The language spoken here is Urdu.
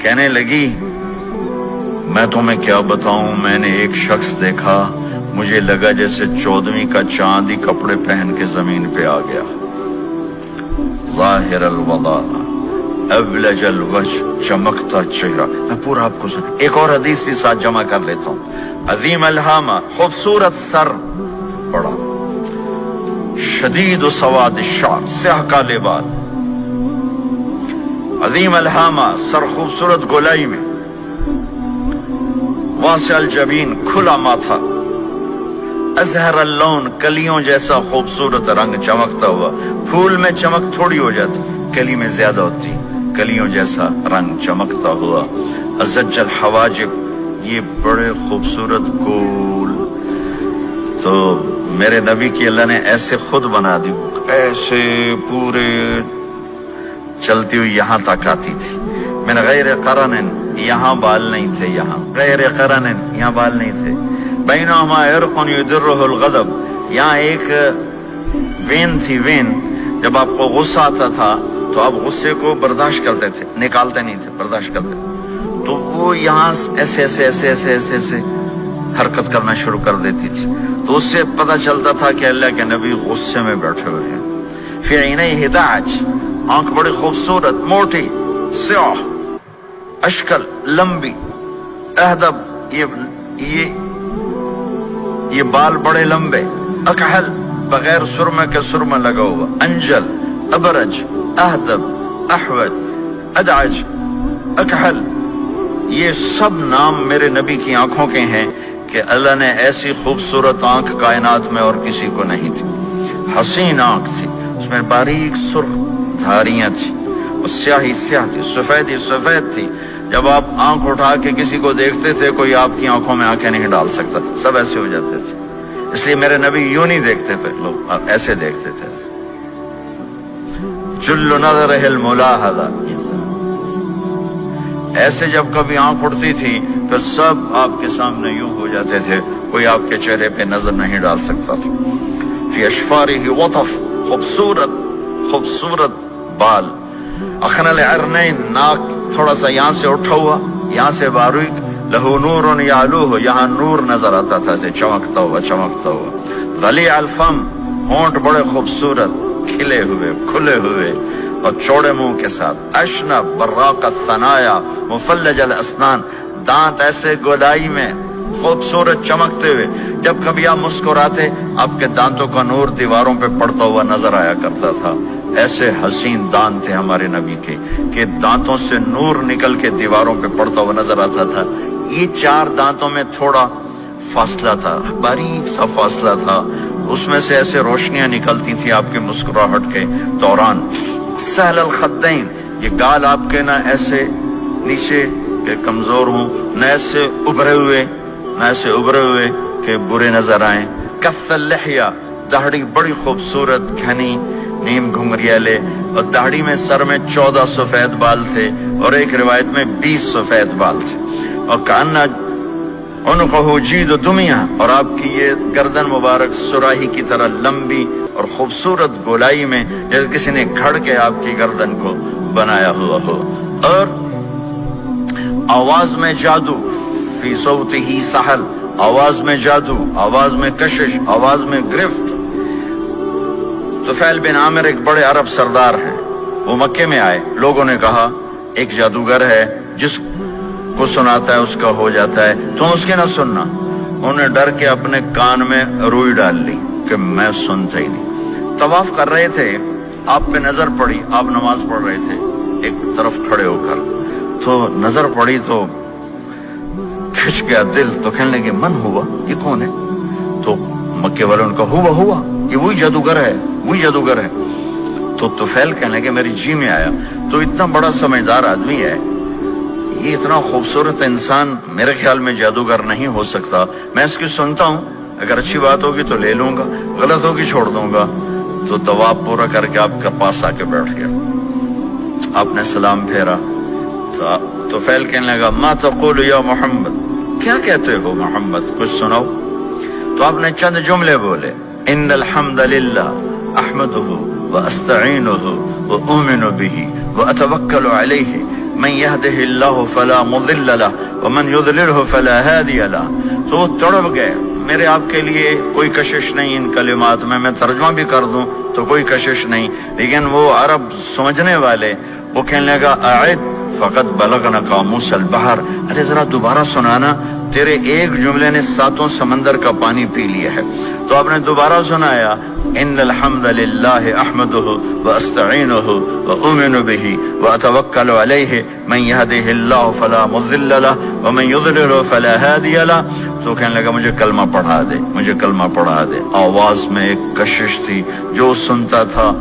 کہنے لگی میں تمہیں کیا بتاؤں، میں نے ایک شخص دیکھا، مجھے لگا جیسے 14ویں کا چاند ہی کپڑے پہن کے زمین پہ آ گیا، ظاہر الوضاء ابلج الوجہ، چمکتا چہرہ۔ میں پورا آپ کو ایک اور حدیث بھی ساتھ جمع کر لیتا ہوں۔ عظیم الہامہ، خوبصورت سر، بڑا شدید و سواد الشعر، سیاہ کالے بال، عظیم الہامہ، سر خوبصورت گولائی میں، واسع الجبین، کھلا ماتھا، ازہر اللون، کلیوں جیسا خوبصورت رنگ چمکتا ہوا، پھول میں چمک تھوڑی ہو جاتی، کلی میں زیادہ ہوتی، کلیوں جیسا رنگ چمکتا ہوا، ازج الحواجب، یہ بڑے خوبصورت گول۔ تو میرے نبی کی اللہ نے ایسے خود بنا دی، ایسے پورے چلتی ہوئی یہاں تک آتی تھی، من غیر قرن، یہاں بال نہیں تھے، یہاں غیر قرن، یہاں بال نہیں تھے، بینہما عرق یدرہ الغضب، یہاں ایک وین تھی، وین، جب آپ کو غصہ آتا تھا تو آپ غصے کو برداشت کرتے تھے، نکالتے نہیں تھے، برداشت کرتے تھے، تو وہ یہاں ایسے ایسے ایسے ایسے ایسے ایسے حرکت کرنا شروع کر دیتی تھی، تو اس سے پتہ چلتا تھا کہ اللہ کے نبی غصے میں بیٹھے ہوئے ہیں۔ فی عینیہ دعج، آنکھ بڑی خوبصورت، موٹی، سیاہ، اشکل، لمبی، اہدب، یہ بال بڑے لمبے، اکحل، بغیر سرمے کے سرمہ لگا ہوا، انجل، ابرج، اہدب، احوج، ادعج، اکحل، یہ سب نام میرے نبی کی آنکھوں کے ہیں کہ اللہ نے ایسی خوبصورت آنکھ کائنات میں اور کسی کو نہیں تھی۔ حسین آنکھ تھی، اس میں باریک سرخ دھاریاں تھی، اور سیاہی سیاہ تھی، سفیدی سفید تھی، جب آپ آنکھ اٹھا کے کسی کو دیکھتے تھے کوئی آپ کی آنکھوں میں آنکھیں نہیں ڈال سکتا، سب ایسے ہو جاتے تھے، اس لیے میرے نبی یوں نہیں دیکھتے تھے، لوگ ایسے دیکھتے تھے، جل نظرہ الملاحظہ، ایسے جب کبھی آنکھ اٹھتی تھی پھر سب آپ کے سامنے یوں ہو جاتے تھے، کوئی آپ کے چہرے پہ نظر نہیں ڈال سکتا تھا۔ فی اشفارہ وطف، خوبصورت خوبصورت بال، اخن العرنین، ناک تھوڑا سا یہاں سے اٹھا ہوا، یہاں سے باریک، لہو نور یعلوہ، یہاں نور نظر آتا تھا، سے چمکتا ہوا چمکتا ہوا، غلیظ الفم، ہونٹ بڑے خوبصورت، کھلے ہوئے کھلے ہوئے اور چوڑے منہ کے ساتھ، اشنب براق الثنایا، مفلج الاسنان، دانت ایسے گودائی میں خوبصورت چمکتے ہوئے، جب کبھی آپ مسکراتے آپ کے دانتوں کا نور دیواروں پہ پڑتا ہوا نظر آیا کرتا تھا، ایسے حسین دانت تھے ہمارے نبی کے کہ دانتوں سے نور نکل کے دیواروں پہ پڑتا ہوا نظر آتا تھا۔ یہ 4 دانتوں میں تھوڑا فاصلہ تھا، باریک سا فاصلہ تھا، اس میں سے ایسے روشنیاں نکلتی تھی آپ کی مسکراہٹ کے دوران۔ سہل الخدین، یہ گال آپ کے نہ ایسے نیچے کہ کمزور ہوں، نہ ایسے ابھرے ہوئے کہ برے نظر آئیں۔ کف اللحیہ، داڑھی بڑی خوبصورت گھنی، نیم گھنگریالے، اور داڑھی میں سر میں 14 سفید بال تھے، اور ایک روایت میں 20 سفید بال تھے، اور کأن عنقہ جید دمیہ، اور آپ کی یہ گردن مبارک سراہی کی طرح لمبی اور خوبصورت گولائی میں، جیسے کسی نے گھڑ کے آپ کی گردن کو بنایا ہوا ہو، اور آواز میں جادو، فی صوتہ سحل، آواز میں جادو، آواز میں کشش، آواز میں گرفت۔ طفیل بن عامر ایک بڑے عرب سردار ہیں، وہ مکے میں آئے، لوگوں نے کہا ایک جادوگر ہے جس کو سناتا ہے اس کا ہو جاتا ہے، تم اس کے نہ سننا۔ انہوں نے ڈر کے اپنے کان میں روئی ڈال لی کہ میں سنتا ہی نہیں۔ طواف کر رہے تھے، آپ پہ نظر پڑی، آپ نماز پڑھ رہے تھے ایک طرف کھڑے ہو کر، تو نظر پڑی تو کھچ گیا دل، تو کہنے لگے من ہوا، یہ کون ہے؟ تو مکے والوں نے کہا ہوا یہ وہی جادوگر ہے۔ تو طفیل کہنے لگے میری جی میں آیا، تو اتنا بڑا سمجھدار آدمی ہے، یہ اتنا خوبصورت انسان میرے خیال میں جادوگر نہیں ہو سکتا، میں اس کی سنتا ہوں، اگر اچھی بات ہوگی تو لے لوں گا، غلط ہوگی چھوڑ دوں گا۔ تو طواف پورا کر کے آپ کے پاس آ کے بیٹھ گیا، آپ نے سلام پھیرا، تو فیل کہنے لگا ما تقول یا محمد، کیا کہتے ہو محمد، کچھ سناؤ۔ تو آپ نے چند جملے بولے، ان الحمد للہ احمدہ واستعینہ واؤمن بہ واتوکل علیہ من يهده الله فلا مضل له ومن يضلله فلا هادي له. تو وہ تڑپ گئے. میرے آپ کے لیے کوئی کشش نہیں ان کلمات میں ترجمہ بھی کر دوں تو کوئی کشش نہیں، لیکن وہ عرب سمجھنے والے وہ کہنے لگا اعد فقط بلغنا قاموس البحر، ارے ذرا دوبارہ سنانا، تیرے ایک جملے نے 7 سمندر کا پانی پی لیا ہے. تو آپ نے دوبارہ سنایا ان الحمد للہ احمدہ واستعینہ واؤمن بہ واتوکل علیہ من یہدہ اللہ فلا مضل لہ ومن یضلل فلا ہادی لہ. تو کہنے لگا مجھے کلمہ پڑھا دے، مجھے کلمہ پڑھا دے. آواز میں ایک کشش تھی، جو سنتا تھا